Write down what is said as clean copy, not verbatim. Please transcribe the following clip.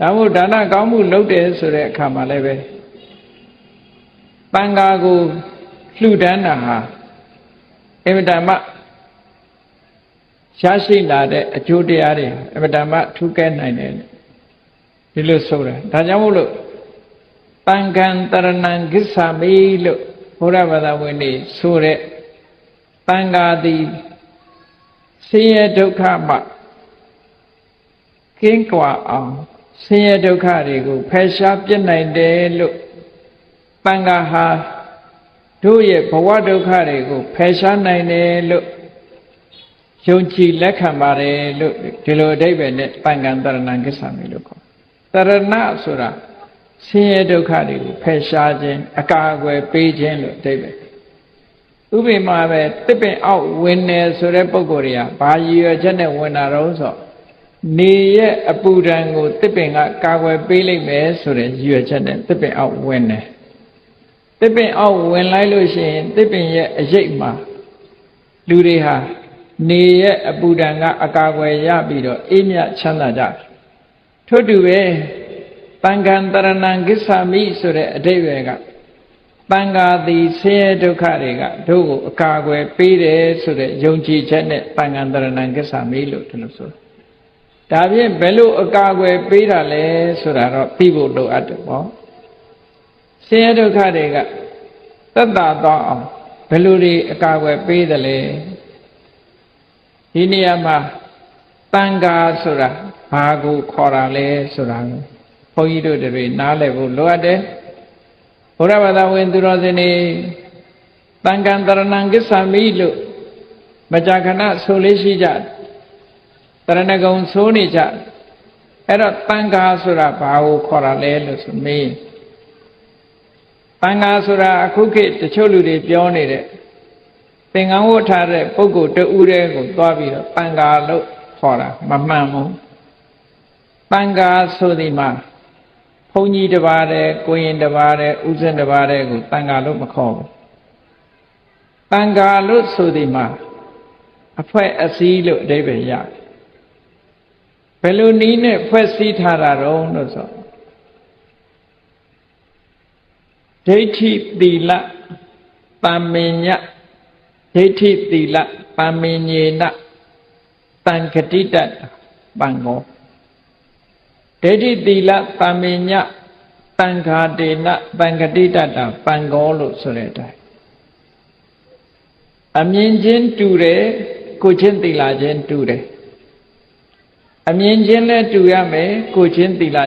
ဒါမို့ဒါနကောင်းမှုလုပ်တယ်ဆိုတဲ့အခါမှာလည်းပဲတန်ဃာကိုလှူဒန်းတာဟာအမတမရရှိလာတဲ့အကျိုးတရားတွေအမတမထူးကဲနိုင်တယ်ဒီလိုဆိုတာဒါကြောင့်မို့လို့တန်ခံတရဏံကိစ္ဆာမိလို့ဘုရားဘာသာဝင်တွေဆိုတဲ့တန်ဃာသည်ဆင်းရဲဒုက္ခမှကင်းကွာအောင်ဆင်းရဲဒုက္ခတွေကိုဖယ်ရှားပြစ်နိုင်တယ်လို့တန်ဃာဟာတို့ရဲ့ဘဝဒုက္ခတွေကိုဖယ်ရှားနိုင်တယ်လို့ယုံကြည်လက်ခံပါတယ်လို့ဒီလိုအဓိပ္ပာယ်နဲ့တန်ခံတရဏံကိစ္ဆာမိလို့ခေါ်တရဏဆိုတာဆင်းရဲဒုက္ခတွေကိုဖယ်ရှားခြင်းအကာအကွယ်ပေးခြင်းလို့အဓိပ္ပာယ်ဥပမာပဲတစ်ပင်အောက်ဝင်နေဆိုတဲ့ပုဂ္ဂိုလ်တွေကဘာရည်ရွယ်ချက်နဲ့ဝင်တာတော့ဆိုနေရဲ့အပူဒဏ်ကိုတစ်ပင်ကကာကွယ်ပေးလိုက်မယ်ဆိုတဲ့ရည်ရွယ်ချက်နဲ့တစ်ပင်အောက်ဝင်တယ်တစ်ပင်အောက်ဝင်လိုက်လို့ရှိရင်တစ်ပင်ရဲ့အရိပ်မှာလူတွေဟာနေရဲ့အပူဒဏ်ကအကာအကွယ်ရပြီးတော့အေးမြချမ်းသာကြတယ်ထို့တူပဲတန်ခံတရဏံကိစ္ဆာမိဆိုတဲ့အဓိပ္ပာယ်ကတန်ဃာသည်ဆင်းရဲဒုက္ခတွေကတို့ကိုအကာအကွယ်ပေးတယ်ဆိုတဲ့ယုံကြည်ချက်နဲ့တန်ခံတရဏံကိစ္ဆာမိလို့ဒီလိုဆိုတာဒါဖြင့်ဘယ်လိုအကာအကွယ်ပေးတာလဲဆိုတာတော့သိဖို့လိုအပ်တယ်ပေါ့ဆင်းရဲဒုက္ခတွေကသက်သာသွားအောင်ဘယ်လိုတွေအကာအကွယ်ပေးတယ်လဲဒီနေရာမှာတန်ဃာဆိုတာဘာကိုခေါ်တာလဲဆိုတာကိုဘုန်းကြီးတို့တွေနားလည်ဖို့လိုအပ်တယ်ဘုရားဘာသာဝင်သူတော်စင်တွေတန်ခံတရဏံကိစ္ဆာမိလို့မကြာခဏဆိုလေးရှိကြတရဏဂုံဆိုနေကြအဲ့တော့တန်ဃာဆိုတာဘာကိုခေါ်တာလဲလို့ဆိုမေးတန်ဃာဆိုတာအခုခေတ်တချို့လူတွေပြောနေတဲ့သင်္ကန်းဝတ်ထားတဲ့ပုဂ္ဂိုလ်တဦးတည်းကိုသွားပြီးတော့တန်ဃာလို့ခေါ်တာမမှန်ဘူးတန်ဃာဆိုဒီမှာဘုန်းကြီးတစ်ပါးတည်းကိုရင်တစ်ပါးတည်းဥစဉ်တစ်ပါးတည်းကိုတန်ဃာလို့မခေါ်ဘူးတန်ဃာလို့ဆိုဒီမှာအဖွဲ့အစည်းလို့အဓိပ္ပာယ်ရတယ်ဘယ်လိုနည်းနဲ့ဖွဲ့စည်းထားတာတော့လို့ဆိုဒိဋ္ဌိသီလတမ္မညဒိဋ္ဌိသီလတမ္မညေနတံခတိတပံဃောဒိဋ္ဌိသီလတမ္မညတံခာတေနတံခတိတပံဃောလို့ဆိုတဲ့အတိုင်းအမြင်ချင်းတူတယ်ကိုချင်းသီလချင်းတူတယ်အမြင်ချင်းလည်းတူရမယ်ကိုချင်းသီလ